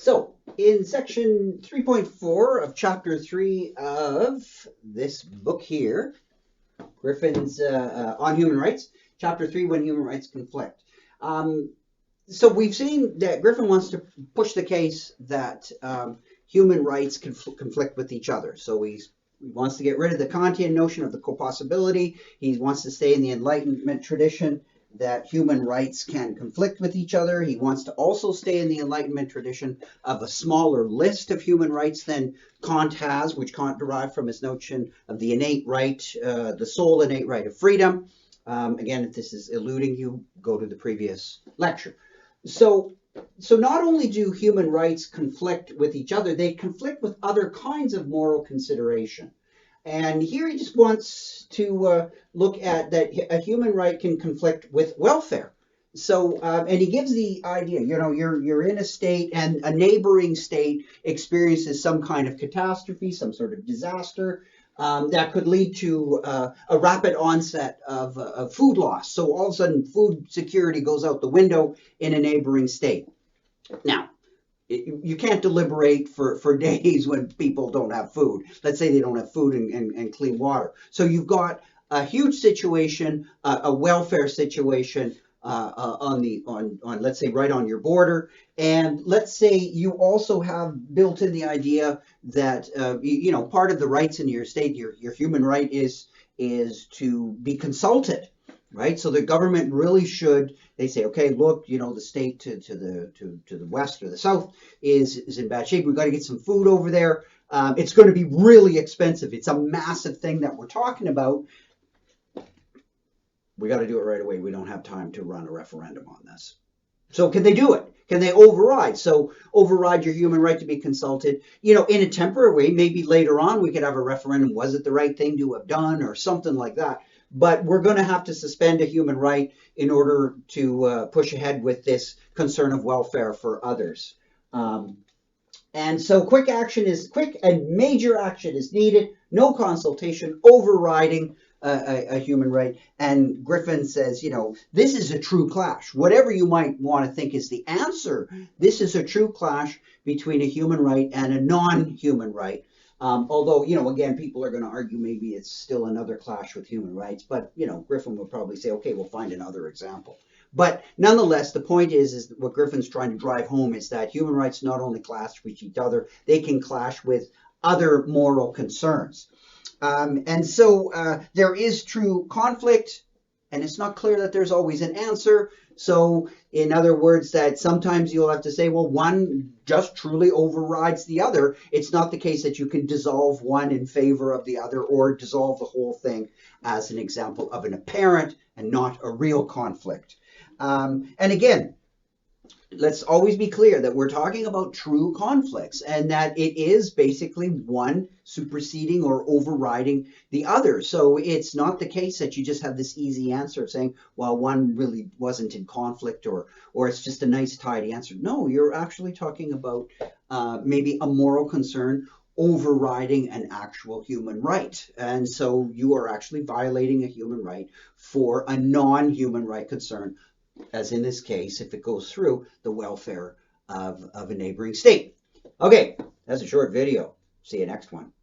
So, in section 3.4 of chapter 3 of this book here, Griffin's on human rights, chapter 3, when human rights conflict. So we've seen that Griffin wants to push the case that human rights conflict with each other. So he wants to get rid of the Kantian notion of the co-possibility. He wants to stay in the Enlightenment tradition that human rights can conflict with each other. He wants to also stay in the Enlightenment tradition of a smaller list of human rights than Kant has, which Kant derived from his notion of the innate right, the sole innate right of freedom. Again, if this is eluding you, go to the previous lecture. So not only do human rights conflict with each other, they conflict with other kinds of moral consideration. And here he just wants to look at that a human right can conflict with welfare. So, and he gives the idea, you know, you're in a state and a neighboring state experiences some kind of catastrophe, some sort of disaster that could lead to a rapid onset of food loss. So all of a sudden, food security goes out the window in a neighboring state. Now, you can't deliberate for days when people don't have food. Let's say they don't have food and clean water. So you've got a huge situation, a welfare situation on let's say right on your border, and let's say you also have built in the idea that you know, part of the rights in your state, your human right is to be consulted. Right, so the government really should. They say, okay, look, you know, the state to the west or the south is in bad shape. We've got to get some food over there. It's going to be really expensive. It's a massive thing that we're talking about. We got to do it right away. We don't have time to run a referendum on this. So can they do it? Can they override? So override your human right to be consulted, you know, in a temporary way. Maybe later on we could have a referendum. Was it the right thing to have done, or something like that? But we're going to have to suspend a human right in order to push ahead with this concern of welfare for others. And so quick and major action is needed. No consultation, overriding a human right. And Griffin says, you know, this is a true clash. Whatever you might want to think is the answer, this is a true clash between a human right and a non-human right. Although, you know, again, people are going to argue maybe it's still another clash with human rights. But, you know, Griffin would probably say, okay, we'll find another example. But nonetheless, the point is what Griffin's trying to drive home is that human rights not only clash with each other, they can clash with other moral concerns. And so there is true conflict, and it's not clear that there's always an answer. So in other words, that sometimes you'll have to say, well, one just truly overrides the other. It's not the case that you can dissolve one in favor of the other, or dissolve the whole thing as an example of an apparent and not a real conflict. And again, let's always be clear that we're talking about true conflicts, and that it is basically one superseding or overriding the other. So it's not the case that you just have this easy answer of saying, well, one really wasn't in conflict, or it's just a nice tidy answer. No, you're actually talking about maybe a moral concern overriding an actual human right. And so you are actually violating a human right for a non-human right concern, as in this case, if it goes through, the welfare of a neighboring state. Okay, that's a short video. See you next one.